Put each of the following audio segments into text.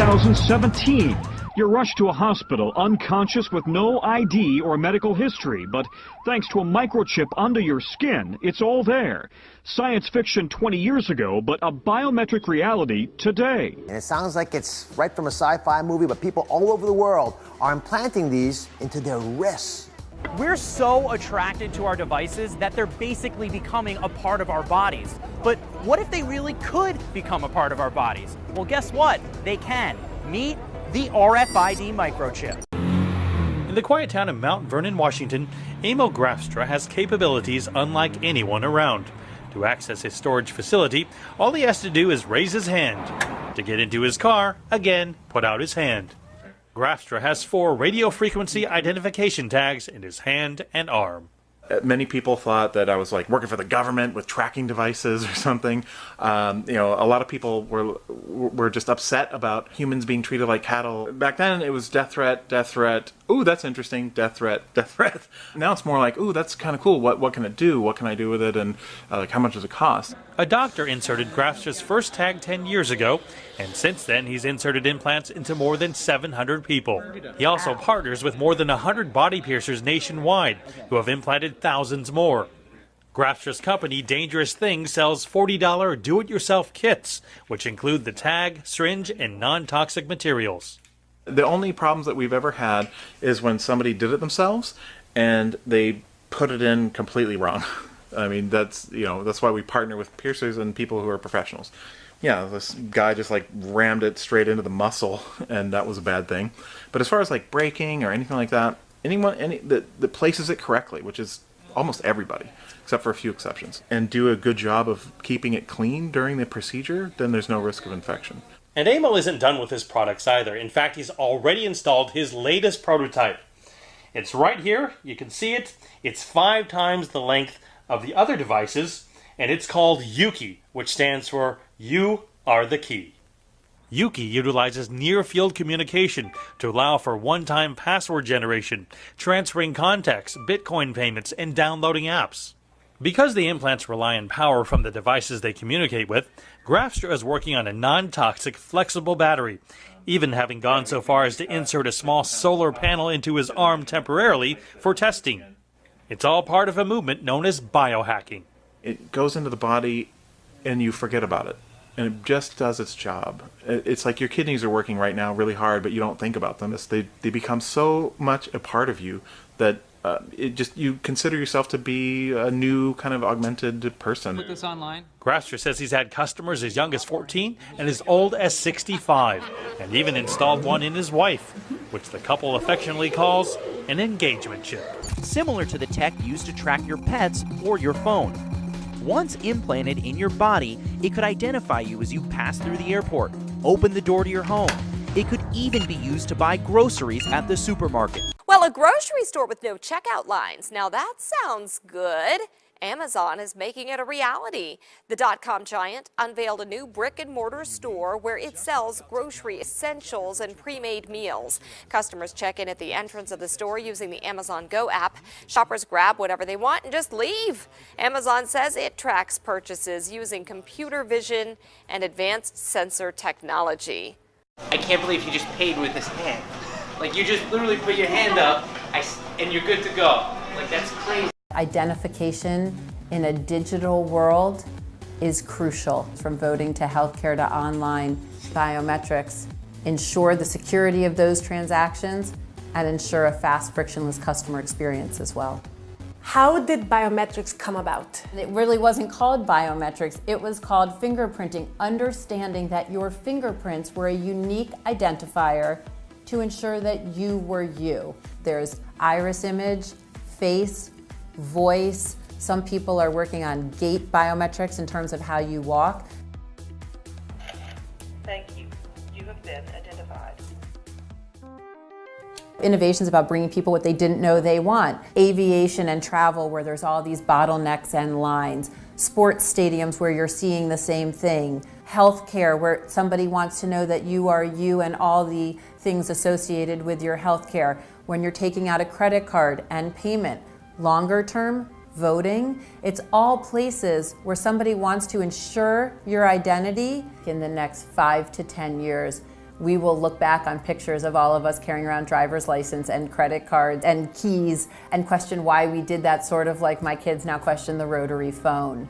2017. You're rushed to a hospital unconscious with no ID or medical history, but thanks to a microchip under your skin, it's all there. Science fiction 20 years ago, but a biometric reality today. And it sounds like it's right from a sci-fi movie, but people all over the world are implanting these into their wrists. We're so attracted to our devices that they're basically becoming a part of our bodies. But what if they really could become a part of our bodies? Well, guess what? They can. Meet the RFID microchip. In the quiet town of Mount Vernon, Washington, Emil Grafstra has capabilities unlike anyone around. To access his storage facility, all he has to do is raise his hand. To get into his car, again, put out his hand. Grafstra has 4 radio frequency identification tags in his hand and arm. Many people thought that I was like working for the government with tracking devices or something. A lot of people were just upset about humans being treated like cattle. Back then it was death threat, death threat. Ooh, that's interesting. Death threat, death threat. Now it's more like, ooh, that's kind of cool. What can it do? What can I do with it? And like, how much does it cost? A doctor inserted Grafstra's first tag 10 years ago, and since then he's inserted implants into more than 700 people. He also partners with more than 100 body piercers nationwide, who have implanted thousands more. Grafstra's company, Dangerous Things, sells $40 do-it-yourself kits, which include the tag, syringe, and non-toxic materials. The only problems that we've ever had is when somebody did it themselves and they put it in completely wrong. I mean, that's why we partner with piercers and people who are professionals. Yeah, this guy just like rammed it straight into the muscle, and that was a bad thing. But as far as like breaking or anything like that, anyone that places it correctly, which is almost everybody, except for a few exceptions, and do a good job of keeping it clean during the procedure, then there's no risk of infection. And Emil isn't done with his products either. In fact, he's already installed his latest prototype. It's right here. You can see it. It's 5 times the length of the other devices, and it's called Yuki, which stands for You Are the Key. Yuki utilizes near-field communication to allow for one-time password generation, transferring contacts, Bitcoin payments, and downloading apps. Because the implants rely on power from the devices they communicate with, Grafstra is working on a non-toxic, flexible battery, even having gone so far as to insert a small solar panel into his arm temporarily for testing. It's all part of a movement known as biohacking. It goes into the body and you forget about it. And it just does its job. It's like your kidneys are working right now really hard, but you don't think about them. They become so much a part of you that you consider yourself to be a new kind of augmented person. Put this online. Grafstra says he's had customers as young as 14 and as old as 65, and even installed one in his wife, which the couple affectionately calls an engagement chip. Similar to the tech used to track your pets or your phone. Once implanted in your body, it could identify you as you pass through the airport, open the door to your home. It could even be used to buy groceries at the supermarket. Well, a grocery store with no checkout lines. Now that sounds good. Amazon is making it a reality. The dot-com giant unveiled a new brick-and-mortar store where it sells grocery essentials and pre-made meals. Customers check in at the entrance of the store using the Amazon Go app. Shoppers grab whatever they want and just leave. Amazon says it tracks purchases using computer vision and advanced sensor technology. I can't believe he just paid with his hand. Like, you just literally put your hand up and you're good to go. Like, that's crazy. Identification in a digital world is crucial. From voting to healthcare to online biometrics, ensure the security of those transactions and ensure a fast, frictionless customer experience as well. How did biometrics come about? It really wasn't called biometrics, it was called fingerprinting, understanding that your fingerprints were a unique identifier to ensure that you were you. There's iris image, face, voice. Some people are working on gait biometrics in terms of how you walk. Thank you. You have been identified. Innovations about bringing people what they didn't know they want. Aviation and travel where there's all these bottlenecks and lines. Sports stadiums where you're seeing the same thing. Healthcare where somebody wants to know that you are you and all the things associated with your healthcare. When you're taking out a credit card and payment. Longer term, voting, it's all places where somebody wants to ensure your identity in the next 5 to 10 years. We will look back on pictures of all of us carrying around driver's license and credit cards and keys and question why we did that, sort of like my kids now question the rotary phone.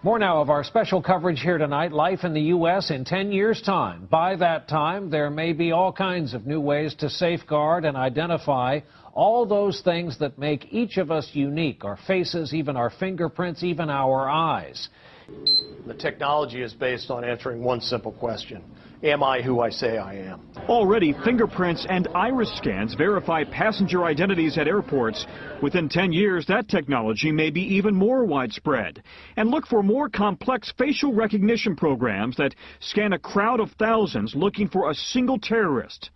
More now of our special coverage here tonight, life in the U.S. in 10 years' time. By that time, there may be all kinds of new ways to safeguard and identify all those things that make each of us unique, our faces, even our fingerprints, even our eyes. The technology is based on answering one simple question. Am I who I say I am? Already, fingerprints and iris scans verify passenger identities at airports. Within 10 years, that technology may be even more widespread. And look for more complex facial recognition programs that scan a crowd of thousands looking for a single terrorist.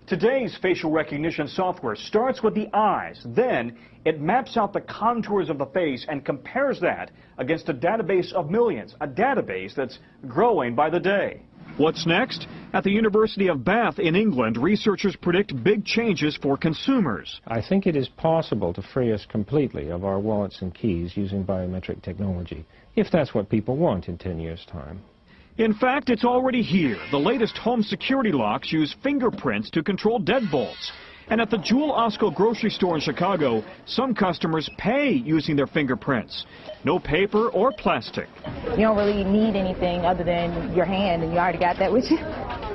Today's facial recognition software starts with the eyes. Then it maps out the contours of the face and compares that against a database of millions, a database that's growing by the day. What's next? At the University of Bath in England, researchers predict big changes for consumers. I think it is possible to free us completely of our wallets and keys using biometric technology, if that's what people want in 10 years' time. In fact, it's already here. The latest home security locks use fingerprints to control deadbolts. And at the Jewel Osco grocery store in Chicago, some customers pay using their fingerprints. No paper or plastic. You don't really need anything other than your hand, and you already got that with you.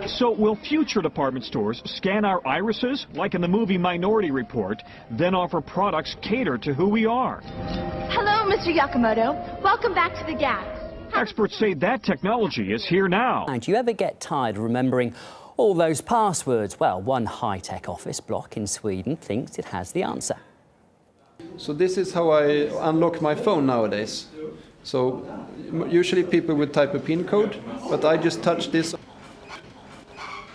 So will future department stores scan our irises, like in the movie Minority Report, then offer products catered to who we are? Hello, Mr. Yakamoto. Welcome back to the Gap. Experts say that technology is here now. And do you ever get tired of remembering all those passwords? Well, one high-tech office block in Sweden thinks it has the answer. So this is how I unlock my phone nowadays. So usually people would type a PIN code, but I just touch this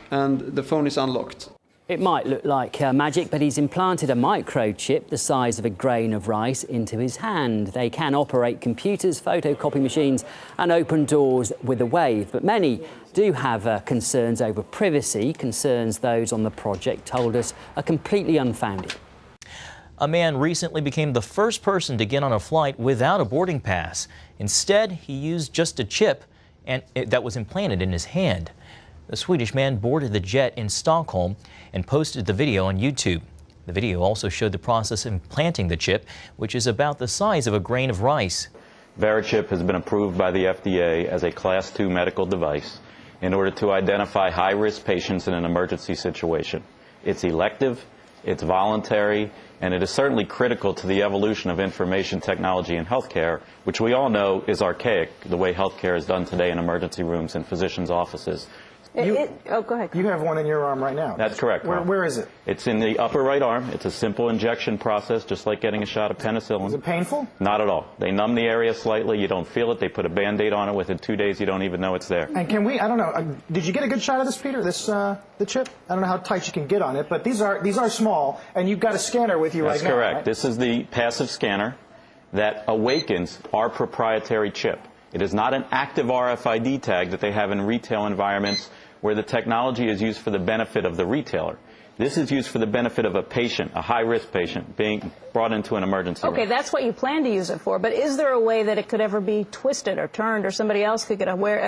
and the phone is unlocked. It might look like magic, but he's implanted a microchip the size of a grain of rice into his hand. They can operate computers, photocopy machines and open doors with a wave. But many do have concerns over privacy, concerns those on the project told us are completely unfounded. A man recently became the first person to get on a flight without a boarding pass. Instead, he used just a chip that was implanted in his hand. The Swedish man boarded the jet in Stockholm and posted the video on YouTube. The video also showed the process of implanting the chip, which is about the size of a grain of rice. Verichip has been approved by the FDA as a Class II medical device in order to identify high-risk patients in an emergency situation. It's elective, it's voluntary, and it is certainly critical to the evolution of information technology in healthcare, which we all know is archaic, the way healthcare is done today in emergency rooms and physicians' offices. Oh, go ahead. You have one in your arm right now. That's correct. Where is it? It's in the upper right arm. It's a simple injection process, just like getting a shot of penicillin. Is it painful? Not at all. They numb the area slightly. You don't feel it. They put a Band-Aid on it. Within 2 days, you don't even know it's there. And can we, I don't know, did you get a good shot of this, Peter, the chip? I don't know how tight you can get on it, but these are small, and you've got a scanner with you right now. That's correct. Right? This is the passive scanner that awakens our proprietary chip. It is not an active RFID tag that they have in retail environments where the technology is used for the benefit of the retailer. This is used for the benefit of a patient, a high-risk patient, being brought into an emergency room. Okay, that's what you plan to use it for, but is there a way that it could ever be twisted or turned, or somebody else could get aware?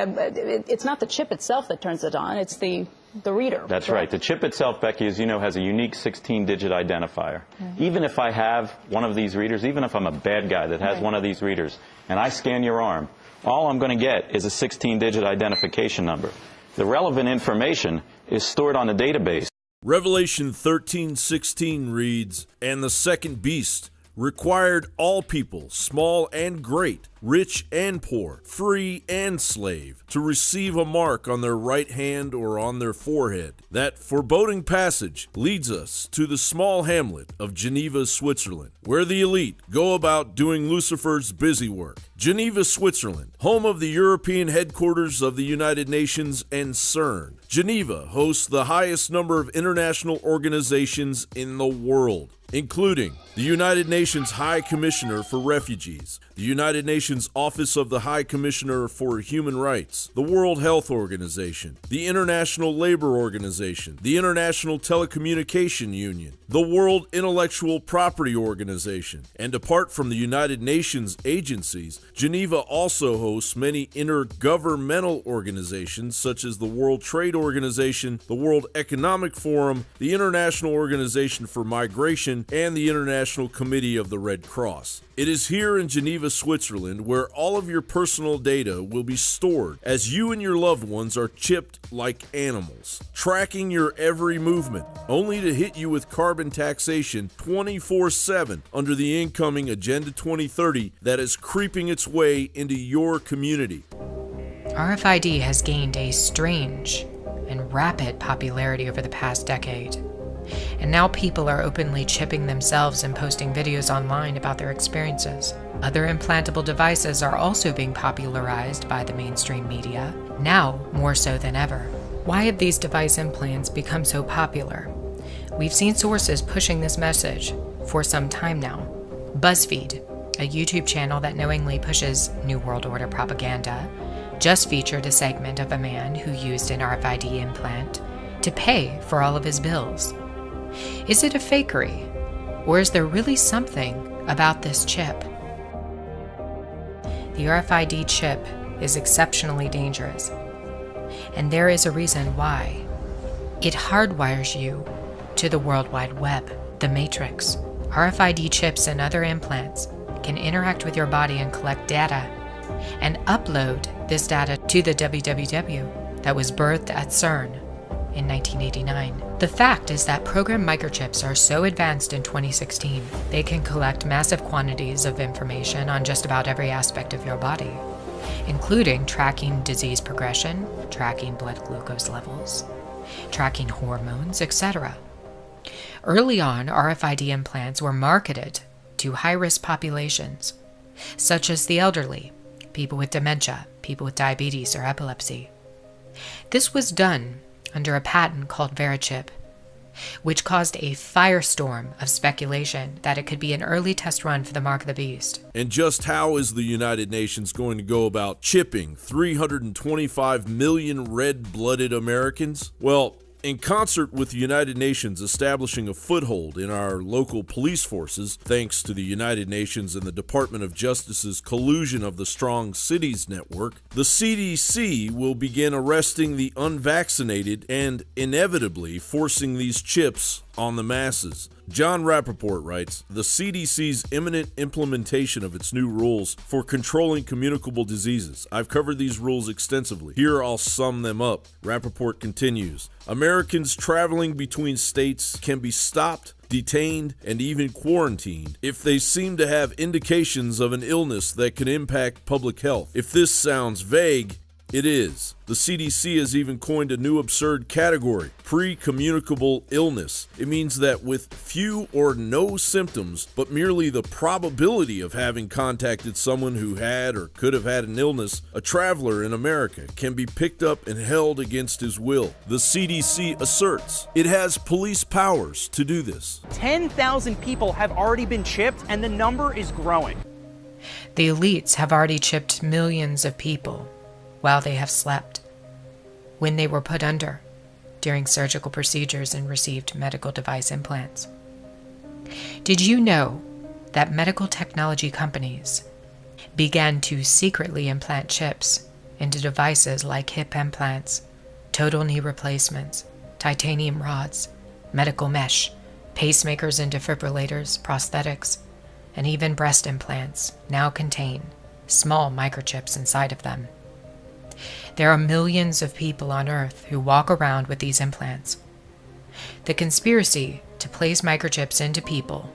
It's not the chip itself that turns it on, it's the reader. That's correct? right. The chip itself, Becky, as you know, has a unique 16-digit identifier. Even if I have one of these readers, even if I'm a bad guy that has one of these readers, and I scan your arm, all I'm going to get is a 16-digit identification number. The relevant information is stored on a database. Revelation 13:16 reads, "And the second beast required all people, small and great, rich and poor, free and slave, to receive a mark on their right hand or on their forehead." That foreboding passage leads us to the small hamlet of Geneva, Switzerland, where the elite go about doing Lucifer's busy work. Geneva, Switzerland, home of the European headquarters of the United Nations and CERN. Geneva hosts the highest number of international organizations in the world. including the United Nations High Commissioner for Refugees, the United Nations Office of the High Commissioner for Human Rights, the World Health Organization, the International Labor Organization, the International Telecommunication Union, the World Intellectual Property Organization, and apart from the United Nations agencies, Geneva also hosts many intergovernmental organizations such as the World Trade Organization, the World Economic Forum, the International Organization for Migration, and the International Committee of the Red Cross. It is here in Geneva, Switzerland, where all of your personal data will be stored as you and your loved ones are chipped like animals, tracking your every movement, only to hit you with carbon taxation 24/7 under the incoming Agenda 2030 that is creeping its way into your community. RFID has gained a strange and rapid popularity over the past decade. And now people are openly chipping themselves and posting videos online about their experiences. Other implantable devices are also being popularized by the mainstream media, now more so than ever. Why have these device implants become so popular? We've seen sources pushing this message for some time now. BuzzFeed, a YouTube channel that knowingly pushes New World Order propaganda, just featured a segment of a man who used an RFID implant to pay for all of his bills. Is it a fakery, or is there really something about this chip? The RFID chip is exceptionally dangerous, and there is a reason why. It hardwires you to the World Wide Web, the Matrix. RFID chips and other implants can interact with your body and collect data, and upload this data to the www that was birthed at CERN in 1989. The fact is that programmed microchips are so advanced in 2016, they can collect massive quantities of information on just about every aspect of your body, including tracking disease progression, tracking blood glucose levels, tracking hormones, etc. Early on, RFID implants were marketed to high-risk populations, such as the elderly, people with dementia, people with diabetes or epilepsy. This was done under a patent called VeriChip, which caused a firestorm of speculation that it could be an early test run for the Mark of the Beast. And just how is the United Nations going to go about chipping 325 million red-blooded Americans? Well, in concert with the United Nations establishing a foothold in our local police forces, thanks to the United Nations and the Department of Justice's collusion of the Strong Cities Network, the CDC will begin arresting the unvaccinated and inevitably forcing these chips on the masses. John Rappaport writes, the CDC's imminent implementation of its new rules for controlling communicable diseases. I've covered these rules extensively. Here I'll sum them up. Rappaport continues, Americans traveling between states can be stopped, detained, and even quarantined if they seem to have indications of an illness that could impact public health. If this sounds vague, it is. The CDC has even coined a new absurd category, pre-communicable illness. It means that with few or no symptoms, but merely the probability of having contacted someone who had or could have had an illness, a traveler in America can be picked up and held against his will. The CDC asserts it has police powers to do this. 10,000 people have already been chipped, and the number is growing. The elites have already chipped millions of people while they have slept, when they were put under, during surgical procedures and received medical device implants. Did you know that medical technology companies began to secretly implant chips into devices like hip implants, total knee replacements, titanium rods, medical mesh, pacemakers and defibrillators, prosthetics, and even breast implants now contain small microchips inside of them? There are millions of people on Earth who walk around with these implants. The conspiracy to place microchips into people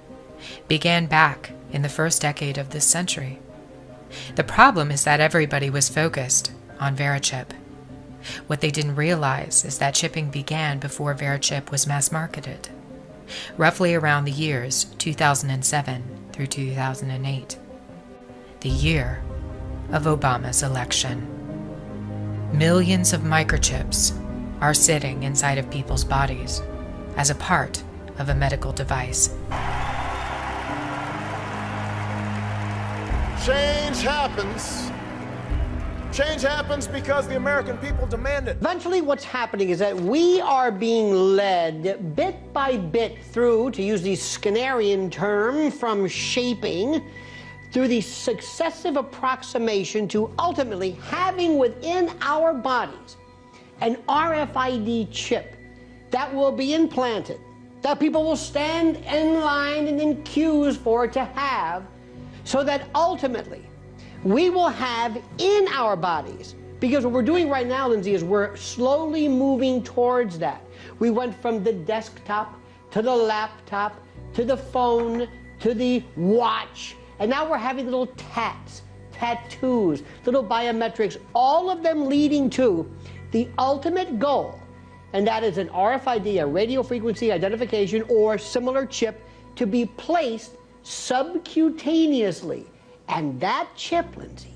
began back in the first decade of this century. The problem is that everybody was focused on VeriChip. What they didn't realize is that chipping began before VeriChip was mass marketed, roughly around the years 2007 through 2008, the year of Obama's election. Millions of microchips are sitting inside of people's bodies as a part of a medical device. Change happens. Change happens because the American people demand it. Eventually what's happening is that we are being led bit by bit through, to use the Skinnerian term, from shaping, through the successive approximation to ultimately having within our bodies an RFID chip that will be implanted, that people will stand in line and in queues for to have, so that ultimately we will have in our bodies, because what we're doing right now, Lindsay, is we're slowly moving towards that. We went from the desktop to the laptop to the phone to the watch, and now we're having little tattoos, little biometrics, all of them leading to the ultimate goal, and that is an RFID, a radio frequency identification or similar chip, to be placed subcutaneously. And that chip, Lindsay,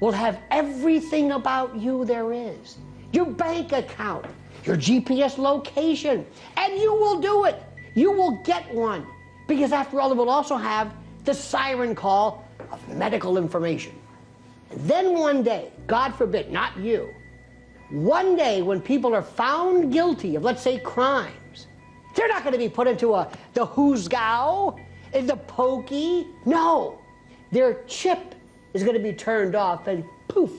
will have everything about you there is. Your bank account, your GPS location, and you will do it. You will get one. Because after all, it will also have the siren call of medical information. And then one day, God forbid, not you, one day when people are found guilty of, let's say, crimes, they're not going to be put into the Hoosgow, in the pokey. No. Their chip is going to be turned off and poof.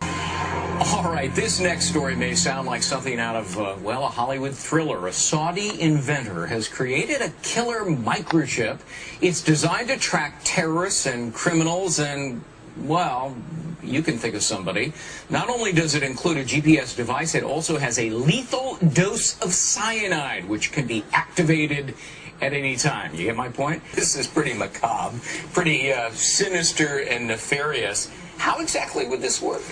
All right, this next story may sound like something out of, well, a Hollywood thriller. A Saudi inventor has created a killer microchip. It's designed to track terrorists and criminals and, well, you can think of somebody. Not only does it include a GPS device, it also has a lethal dose of cyanide, which can be activated at any time. You get my point? This is pretty macabre, pretty sinister and nefarious. How exactly would this work?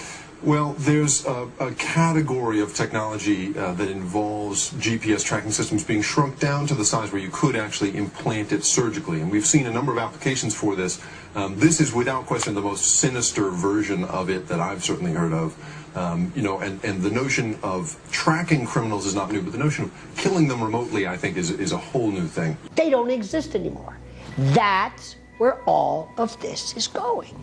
Well, there's a category of technology that involves GPS tracking systems being shrunk down to the size where you could actually implant it surgically. And we've seen a number of applications for this. This is without question the most sinister version of it that I've certainly heard of. You know, and the notion of tracking criminals is not new, but the notion of killing them remotely, I think, is a whole new thing. They don't exist anymore. That's where all of this is going.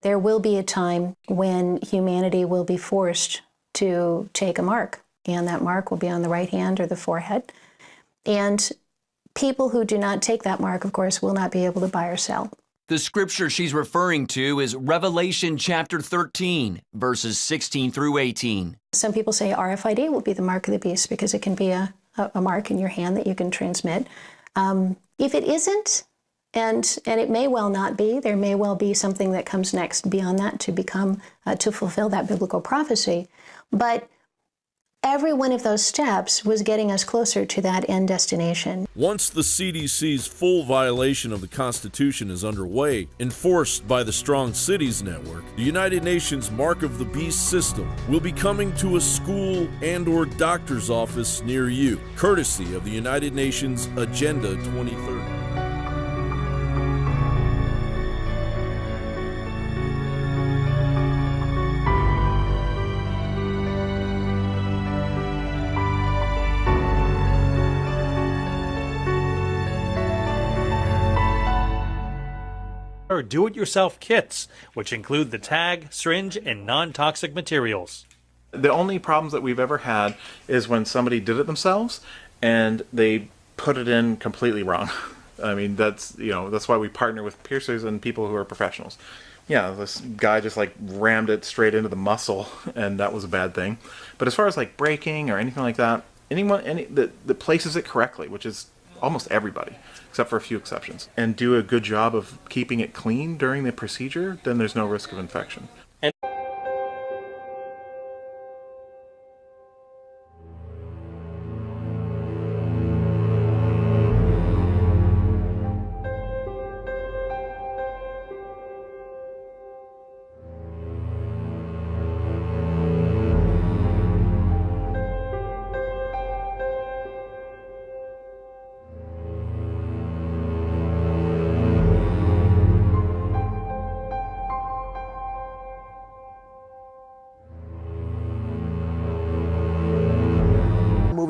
There will be a time when humanity will be forced to take a mark, and that mark will be on the right hand or the forehead. And people who do not take that mark, of course, will not be able to buy or sell. The scripture she's referring to is Revelation chapter 13, verses 16 through 18. Some people say RFID will be the mark of the beast because it can be a mark in your hand that you can transmit. If it isn't, and it may well not be, there may well be something that comes next beyond that to become, to fulfill that biblical prophecy. But every one of those steps was getting us closer to that end destination. Once the CDC's full violation of the Constitution is underway, enforced by the Strong Cities Network, the United Nations Mark of the Beast system will be coming to a school and/or doctor's office near you, courtesy of the United Nations Agenda 2030. Do-it-yourself kits, which include the tag, syringe, and non-toxic materials. The only problems that we've ever had is when somebody did it themselves and they put it in completely wrong. I mean, that's why we partner with piercers and people who are professionals. Yeah, this guy just like rammed it straight into the muscle, and that was a bad thing. But as far as like breaking or anything like that, that places it correctly, which is almost everybody, except for a few exceptions, and do a good job of keeping it clean during the procedure, then there's no risk of infection.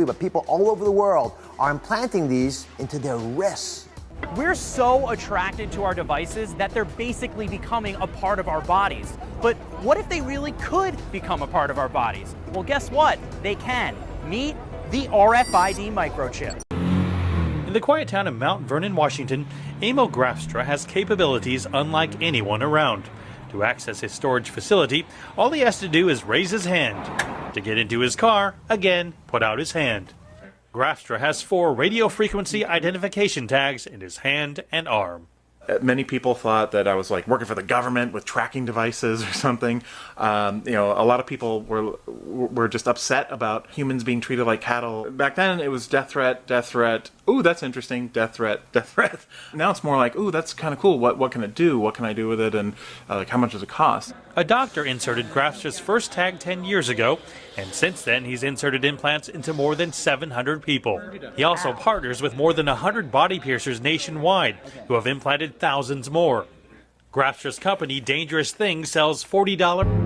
But people all over the world are implanting these into their wrists. We're so attracted to our devices that they're basically becoming a part of our bodies. But what if they really could become a part of our bodies? Well, guess what? They can. Meet the RFID microchip. In the quiet town of Mount Vernon, Washington, Emil Grafstra has capabilities unlike anyone around. To access his storage facility, all he has to do is raise his hand. To get into his car, again, put out his hand. Grafstra has 4 radio frequency identification tags in his hand and arm. Many people thought that I was like working for the government with tracking devices or something. A lot of people were just upset about humans being treated like cattle. Back then it was death threat, death threat. Ooh, that's interesting. Death threat, death threat. Now it's more like, ooh, that's kind of cool. What can it do? What can I do with it? And like, how much does it cost? A doctor inserted Grafstra's first tag 10 years ago, and since then he's inserted implants into more than 700 people. He also partners with more than 100 body piercers nationwide who have implanted thousands more. Grafstra's company, Dangerous Things, sells $40.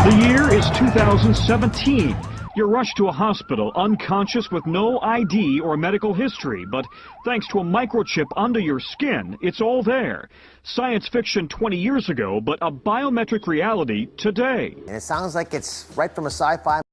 The year is 2017. You're rushed to a hospital unconscious with no ID or medical history, but thanks to a microchip under your skin, it's all there. Science fiction 20 years ago, but a biometric reality today. And it sounds like it's right from a sci-fi